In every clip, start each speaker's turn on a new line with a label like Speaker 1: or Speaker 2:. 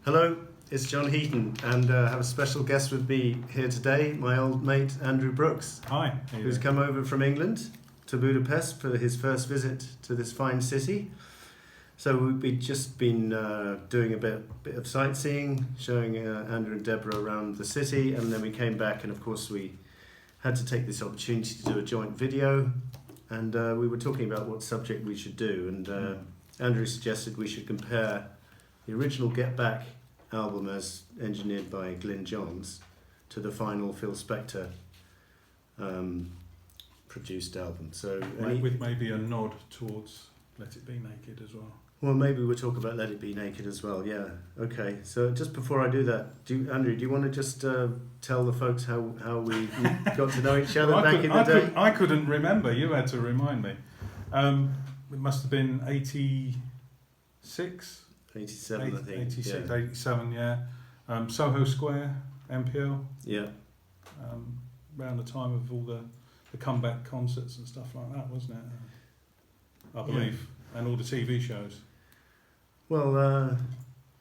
Speaker 1: Hello, it's John Heaton, and I have a special guest with me here today, my old mate Andrew Brooks.
Speaker 2: Hi.
Speaker 1: Who's come over from England to Budapest for his first visit to this fine city. So we've just been doing a bit of sightseeing, showing Andrew and Deborah around the city, and then we came back, and of course we had to take this opportunity to do a joint video, and we were talking about what subject we should do, and Andrew suggested we should compare the original Get Back album as engineered by Glyn Johns to the final Phil Spector produced album. So
Speaker 2: with maybe a nod towards Let It Be Naked as well.
Speaker 1: Well, maybe we'll talk about Let It Be Naked as well, yeah. Okay, so just before I do that, Andrew, do you want to just tell the folks how we got to know each other back in the day?
Speaker 2: I couldn't remember, you had to remind me. It must have been 86?
Speaker 1: 87, I think.
Speaker 2: 86,
Speaker 1: yeah.
Speaker 2: 87, yeah. Soho Square, MPL.
Speaker 1: Yeah.
Speaker 2: Around the time of all the comeback concerts and stuff like that, wasn't it? I believe. Yeah. And all the TV shows.
Speaker 1: Well,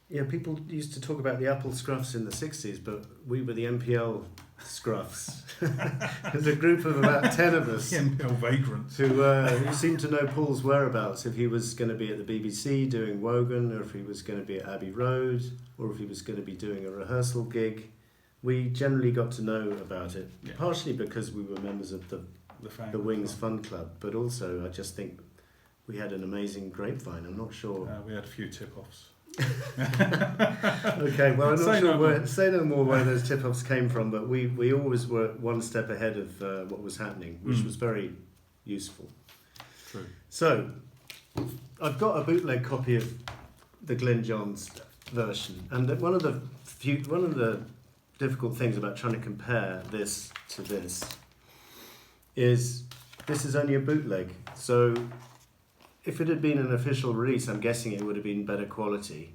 Speaker 1: yeah, people used to talk about the Apple Scruffs in the 60s, but we were the MPL Scruffs. There's a group of about 10 of us.
Speaker 2: The MPL vagrants.
Speaker 1: Who seemed to know Paul's whereabouts, if he was going to be at the BBC doing Wogan, or if he was going to be at Abbey Road, or if he was going to be doing a rehearsal gig. We generally got to know about it, partially because we were members of the Wings Fun Club, but also I just think we had an amazing grapevine. I'm not sure.
Speaker 2: We had a few tip-offs.
Speaker 1: Okay, well, I'm not sure say no more where those tip-offs came from, but we always were one step ahead of what was happening, which was very useful.
Speaker 2: True.
Speaker 1: So, I've got a bootleg copy of the Glyn Johns version, and one of the difficult things about trying to compare this to this is only a bootleg. So, if it had been an official release, I'm guessing it would have been better quality.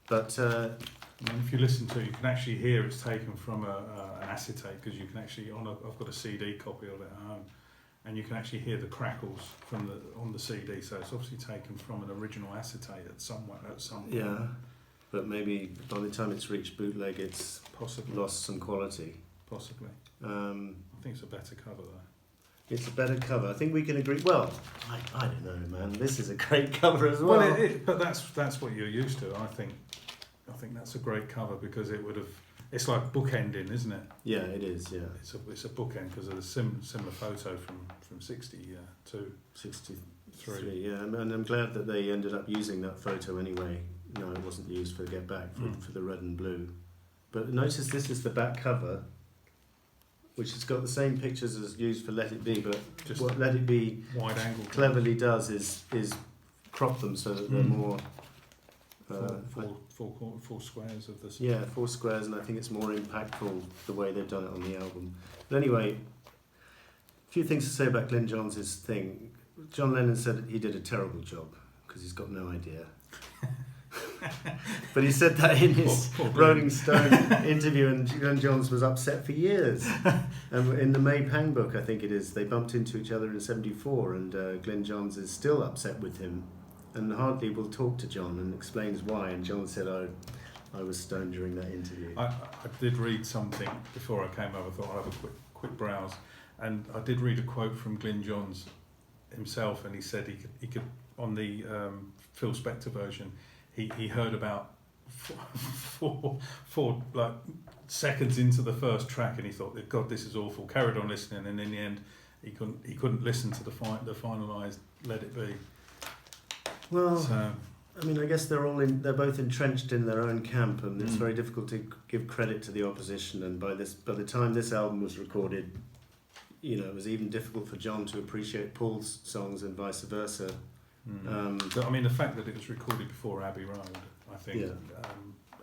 Speaker 1: But
Speaker 2: if you listen to it, you can actually hear it's taken from an acetate, because you can actually I've got a CD copy of it at home, and you can actually hear the crackles on the CD. So it's obviously taken from an original acetate at some point.
Speaker 1: Yeah, but maybe by the time it's reached bootleg, it's
Speaker 2: possibly
Speaker 1: lost some quality.
Speaker 2: Possibly. I think it's a better cover though.
Speaker 1: It's a better cover. I think we can agree. Well, I don't know, man. This is a great cover as well.
Speaker 2: Well, but that's what you're used to. I think that's a great cover because it would have. It's like bookending, isn't it?
Speaker 1: Yeah, it is. Yeah.
Speaker 2: It's a bookend because of the similar photo from 62,
Speaker 1: 63. Yeah, and I'm glad that they ended up using that photo anyway. No, it wasn't used for Get Back for the red and blue. But notice this is the back cover, which has got the same pictures as used for Let It Be, but just what Let It Be
Speaker 2: wide angle
Speaker 1: cleverly does is crop them so that they're more
Speaker 2: four squares of this.
Speaker 1: Yeah, 4 squares, and I think it's more impactful the way they've done it on the album. But anyway, a few things to say about Glyn Johns' thing. John Lennon said he did a terrible job because he's got no idea. But he said that in his Rolling Stone interview, and Glyn Johns was upset for years. And in the May Pang book, I think it is, they bumped into each other in '74, and Glyn Johns is still upset with him, and hardly will talk to John and explains why. And John said, "Oh, I was stoned during that interview."
Speaker 2: I did read something before I came over. I thought I'd have a quick browse, and I did read a quote from Glyn Johns himself, and he said he could on the Phil Spector version. He heard about four like seconds into the first track, and he thought, "God, this is awful." Carried on listening, and in the end, he couldn't listen to the finalised Let It Be.
Speaker 1: Well, so, I mean, I guess they're both entrenched in their own camp, and it's very difficult to give credit to the opposition. And by the time this album was recorded, it was even difficult for John to appreciate Paul's songs and vice versa.
Speaker 2: I mean, the fact that it was recorded before Abbey Road, I think,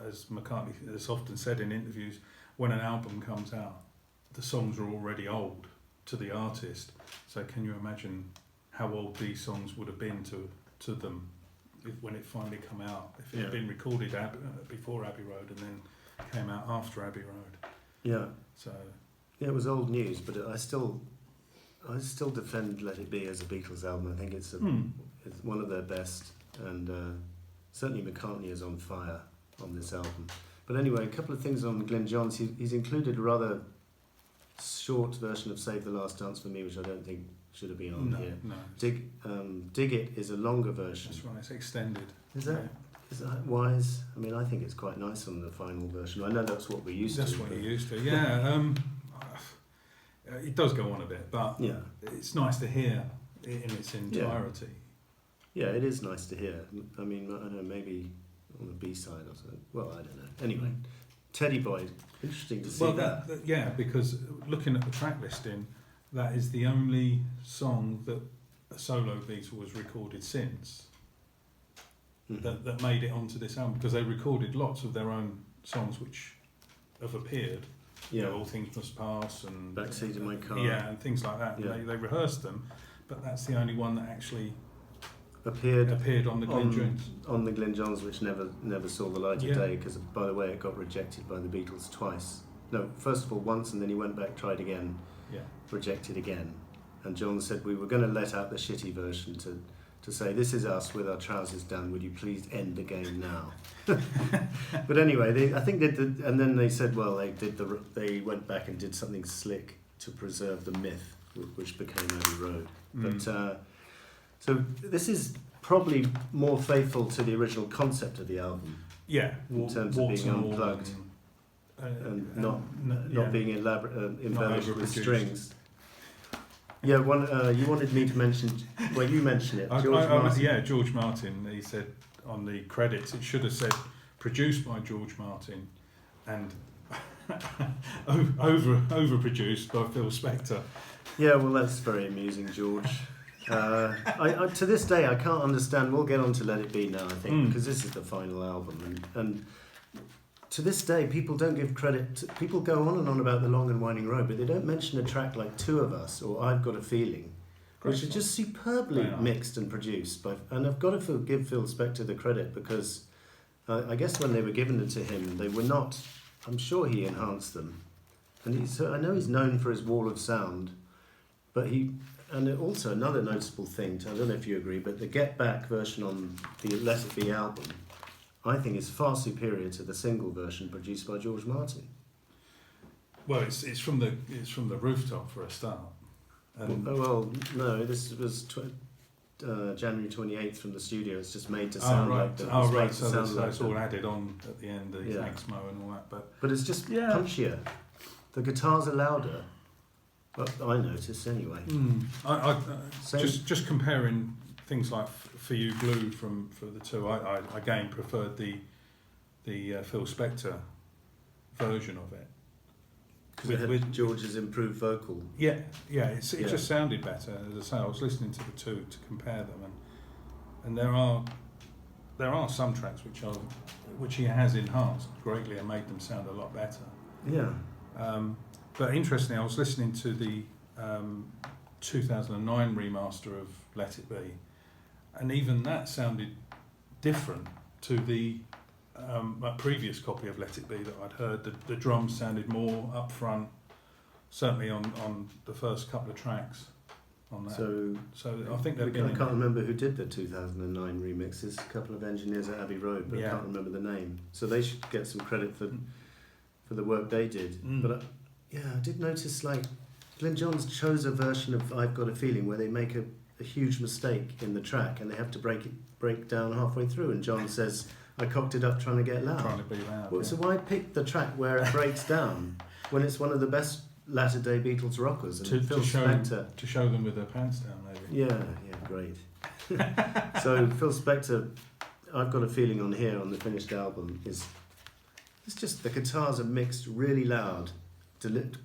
Speaker 2: as McCartney has often said in interviews, when an album comes out, the songs are already old to the artist. So can you imagine how old these songs would have been to them when it finally come out? If it had been recorded before Abbey Road and then came out after Abbey Road. Yeah. So.
Speaker 1: Yeah, it was old news, but I still defend Let It Be as a Beatles album. I think it's one of their best, and certainly McCartney is on fire on this album. But anyway, a couple of things on Glyn Johns. He's included a rather short version of Save the Last Dance for Me, which I don't think should have been on here.
Speaker 2: No.
Speaker 1: Dig It is a longer version.
Speaker 2: That's right, it's extended.
Speaker 1: Is that wise? I mean, I think it's quite nice on the final version. I know that's what we're used to.
Speaker 2: That's what you're used to, yeah. It does go on a bit, but it's nice to hear it in its entirety.
Speaker 1: Yeah, it is nice to hear. I mean, I don't know, maybe on the B-side or something. Well, I don't know. Anyway, Teddy Boy, interesting to see that.
Speaker 2: Yeah, because looking at the track listing, that is the only song that a solo Beatle has recorded since that made it onto this album, because they recorded lots of their own songs which have appeared. You know, All Things Must Pass and
Speaker 1: Backseat of My Car.
Speaker 2: Yeah, and things like that.
Speaker 1: Yeah.
Speaker 2: They rehearsed them, but that's the only one that actually
Speaker 1: appeared
Speaker 2: on the Glyn Johns.
Speaker 1: On the Glyn Johns, which never saw the light of day, because, by the way, it got rejected by the Beatles twice. No, first of all once, and then he went back, tried again, rejected again. And John said, we were going to let out the shitty version to say, this is us with our trousers down, would you please end the game now? But anyway, I think and then they said, well, they went back and did something slick to preserve the myth, which became Abbey Road. But so this is probably more faithful to the original concept of the album.
Speaker 2: Yeah,
Speaker 1: in terms of being unplugged and not being embellished with strings. Yeah, you wanted me to mention. Well, you mentioned it.
Speaker 2: George Martin. He said on the credits it should have said produced by George Martin and overproduced by Phil Spector.
Speaker 1: Yeah, well, that's very amusing, George. I to this day I can't understand. We'll get on to Let It Be now, I think, because this is the final album, and to this day people don't give credit. People go on and on about The Long and Winding Road, but they don't mention a track like Two of Us or I've Got a Feeling, which are just superbly mixed and produced. And I've got to give Phil Spector the credit, because I guess when they were given it to him, they were not. I'm sure he enhanced them, and I know he's known for his wall of sound, but and also another noticeable thing, I don't know if you agree, but the Get Back version on the Let It Be album, I think is far superior to the single version produced by George Martin.
Speaker 2: Well, it's from the Rooftop for a start.
Speaker 1: Well, no, this was January 28th from the studio. It's just made to sound like that.
Speaker 2: Oh, right. So it's all added on at the end, the Exmo and all that.
Speaker 1: But it's just punchier. The guitars are louder. Well, I noticed anyway.
Speaker 2: Just comparing things like For You Blue for the two, I again preferred the Phil Spector version of it.
Speaker 1: With George's improved vocal.
Speaker 2: It just sounded better. As I say, I was listening to the two to compare them, and there are some tracks which he has enhanced greatly and made them sound a lot better.
Speaker 1: Yeah.
Speaker 2: But interestingly, I was listening to the 2009 remaster of Let It Be, and even that sounded different to the previous copy of Let It Be that I'd heard. The drums sounded more up front, certainly on the first couple of tracks on that. So I think I
Speaker 1: can't remember who did the 2009 remixes. A couple of engineers at Abbey Road, but I can't remember the name. So they should get some credit for the work they did. But I did notice, like, Glyn Johns chose a version of I've Got a Feeling where they make a huge mistake in the track and they have to break down halfway through, and John says, I cocked it up trying to get loud.
Speaker 2: Trying to be loud.
Speaker 1: Well, so why pick the track where it breaks down when it's one of the best latter-day Beatles rockers? And
Speaker 2: to show them with their pants down, maybe.
Speaker 1: Yeah, great. So Phil Spector, I've Got a Feeling on here on the finished album it's just the guitars are mixed really loud,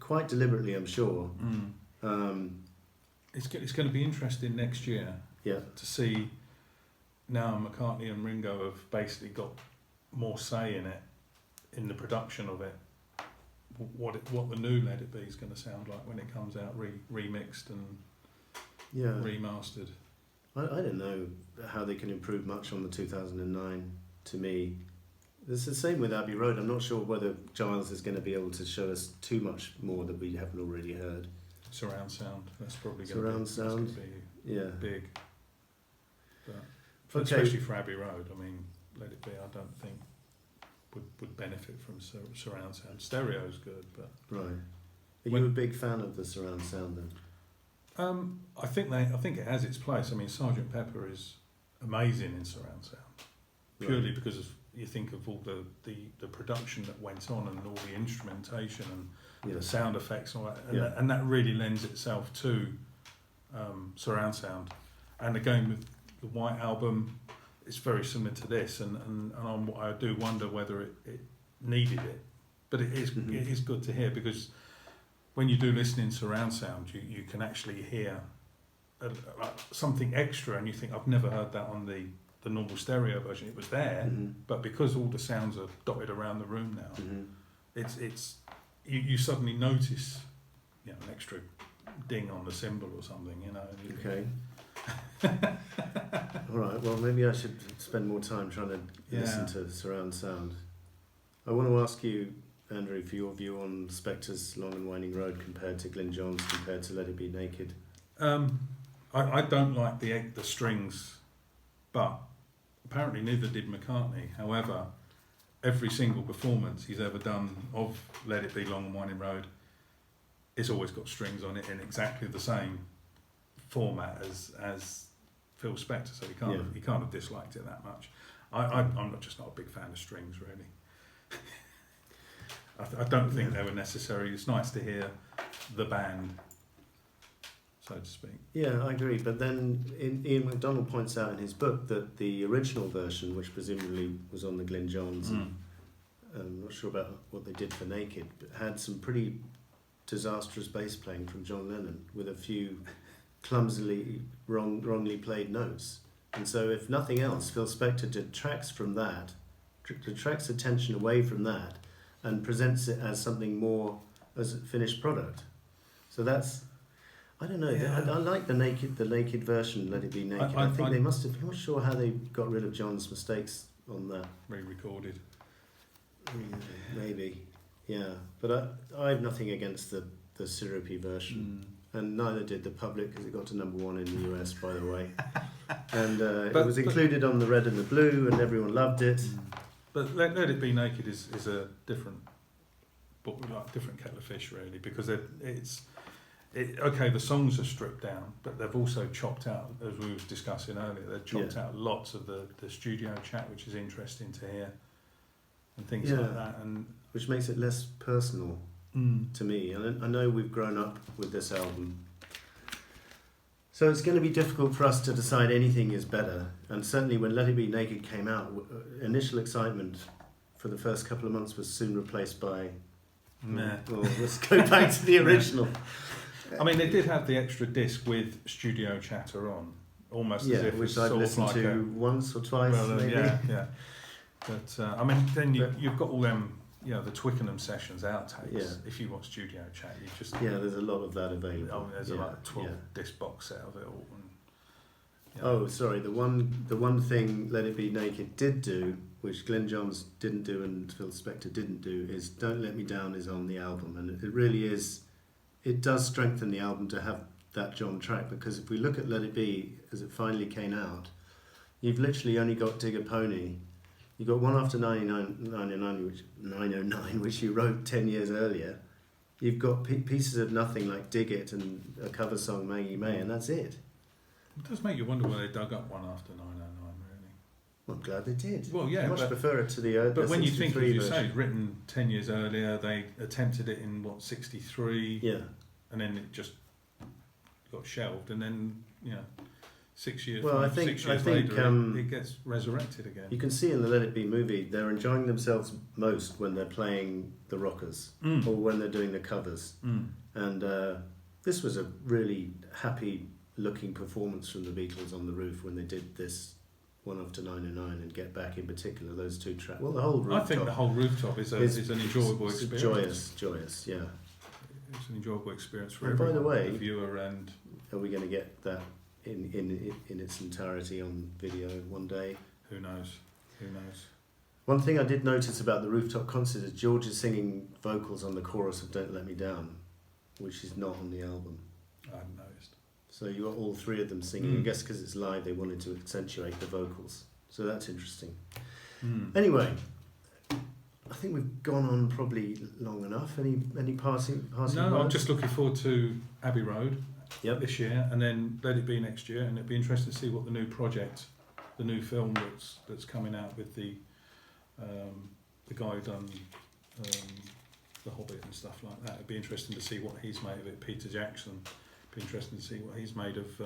Speaker 1: quite deliberately, I'm sure.
Speaker 2: It's going to be interesting next year to see. Now McCartney and Ringo have basically got more say in it, in the production of it. What the new Let It Be is going to sound like when it comes out remixed and remastered.
Speaker 1: I don't know how they can improve much on the 2009. To me, it's the same with Abbey Road. I'm not sure whether Giles is going to be able to show us too much more that we haven't already heard.
Speaker 2: Surround sound. That's probably
Speaker 1: going to be
Speaker 2: big. But especially for Abbey Road. I mean, Let It Be, I don't think would benefit from surround sound. Stereo's good, but
Speaker 1: Right. Are you a big fan of the surround sound then?
Speaker 2: I think it has its place. I mean, Sgt. Pepper is amazing in surround sound, purely because of, you think of all the production that went on and all the instrumentation and the sound effects and all that, and that really lends itself to surround sound. And again, with the White Album, it's very similar to this, and I do wonder whether it needed it, but it is good to hear, because when you do listen in surround sound, you can actually hear something extra, and you think, I've never heard that on the normal stereo version. It was there, but because all the sounds are dotted around the room now, you suddenly notice, an extra ding on the cymbal or something,
Speaker 1: Okay. All right. Well, maybe I should spend more time trying to listen to surround sound. I want to ask you, Andrew, for your view on Spector's Long and Winding Road compared to Glyn Johns, compared to Let It Be Naked.
Speaker 2: I don't like the strings, but apparently neither did McCartney. However, every single performance he's ever done of Let It Be Long and Winding Road, it's always got strings on it in exactly the same format as Phil Spector, so he can't have disliked it that much. I'm just not a big fan of strings, really. I don't think they were necessary. It's nice to hear the band, so to speak.
Speaker 1: Yeah, I agree. But then Ian MacDonald points out in his book that the original version, which presumably was on the Glyn Johns, and I'm not sure about what they did for Naked, but had some pretty disastrous bass playing from John Lennon with a few clumsily wrongly played notes. And so if nothing else, Phil Spector detracts from that, detracts attention away from that, and presents it as something more, as a finished product. So that's, I don't know.
Speaker 2: Yeah.
Speaker 1: I like the naked version. Let It Be Naked. I think they must have. I'm not sure how they got rid of John's mistakes on that.
Speaker 2: Re-recorded.
Speaker 1: Maybe, yeah. But I have nothing against the syrupy version, and neither did the public, because it got to #1 in the US, by the way. And it was included on the Red and the Blue, and everyone loved it.
Speaker 2: But Let It Be Naked is a different kettle of fish, really, because the songs are stripped down, but they've also chopped out, as we were discussing earlier, they've chopped out lots of the studio chat, which is interesting to hear, and things like that, and
Speaker 1: which makes it less personal to me. And I know we've grown up with this album, so it's going to be difficult for us to decide anything is better. And certainly when Let It Be Naked came out, initial excitement for the first couple of months was soon replaced by, well, let's go back to the original.
Speaker 2: I mean, they did have the extra disc with studio chatter on, almost as if
Speaker 1: which
Speaker 2: it's
Speaker 1: I've
Speaker 2: sort
Speaker 1: listened
Speaker 2: of like
Speaker 1: to once or twice, maybe.
Speaker 2: Yeah. But I mean, then you've got all them, the Twickenham sessions outtakes.
Speaker 1: Yeah.
Speaker 2: If you want studio chat, you just
Speaker 1: there's a lot of that available.
Speaker 2: There's like a 12 disc box set of it all. And,
Speaker 1: Oh, sorry. The one thing Let It Be Naked did do, which Glyn Johns didn't do and Phil Spector didn't do, is Don't Let Me Down is on the album, and it really is. It does strengthen the album to have that John track, because if we look at Let It Be as it finally came out, you've literally only got Dig a Pony. You got one after 909, which you wrote 10 years earlier. You've got pieces of nothing like Dig It and a cover song, Maggie May, and that's it.
Speaker 2: It does make you wonder why they dug up one after 909, really.
Speaker 1: Well, I'm glad they did.
Speaker 2: Well, yeah,
Speaker 1: I much prefer it to the
Speaker 2: but when you think, as you
Speaker 1: version.
Speaker 2: say, written 10 years earlier, they attempted it in, 63?
Speaker 1: Yeah.
Speaker 2: And then it just got shelved, and then, 6 years,
Speaker 1: Well, I think
Speaker 2: later, it gets resurrected again.
Speaker 1: You can see in the Let It Be movie, they're enjoying themselves most when they're playing the rockers or when they're doing the covers. And this was a really happy-looking performance from the Beatles on the Roof when they did this One After 909 and Get Back in particular, those two tracks. Well, the whole Rooftop.
Speaker 2: I think the whole Rooftop is an enjoyable experience.
Speaker 1: Joyous, yeah.
Speaker 2: It's an enjoyable experience for
Speaker 1: everyone. By the way,
Speaker 2: the viewer, and
Speaker 1: are we going to get that in its entirety on video one day?
Speaker 2: Who knows?
Speaker 1: One thing I did notice about the Rooftop concert is George is singing vocals on the chorus of Don't Let Me Down, which is not on the album.
Speaker 2: I hadn't noticed.
Speaker 1: So you got all three of them singing. I guess because it's live, they wanted to accentuate the vocals. So that's interesting. Anyway, think we've gone on probably long enough. Any passing
Speaker 2: No,
Speaker 1: words?
Speaker 2: I'm just looking forward to Abbey Road
Speaker 1: Yep.
Speaker 2: this year, and then Let It Be next year, and it'd be interesting to see what the new project, the new film that's coming out with the guy who done The Hobbit and stuff like that. It'd be interesting to see what he's made of it. Peter Jackson. It'd be interesting to see what he's made of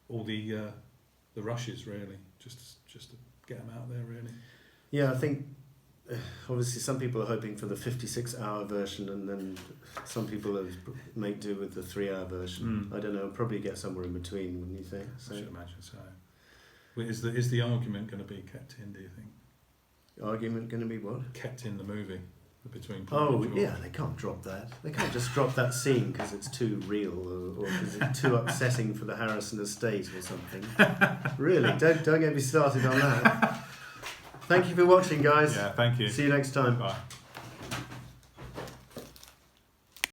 Speaker 2: all the rushes, really, just to get them out there, really.
Speaker 1: Yeah, I think obviously some people are hoping for the 56-hour version, and then some people have make do with the 3-hour version. I don't know. Probably get somewhere in between, wouldn't you think? So,
Speaker 2: I should imagine so. Well, is the argument going to be kept in? Do you think?
Speaker 1: Argument going to be what?
Speaker 2: Kept in the movie between.
Speaker 1: Oh yeah, they can't drop that. They can't just drop that scene because it's too real or because it's too upsetting for the Harrison estate or something. Really, don't get me started on that. Thank you for watching, guys.
Speaker 2: Yeah, thank you.
Speaker 1: See you next time.
Speaker 2: Bye.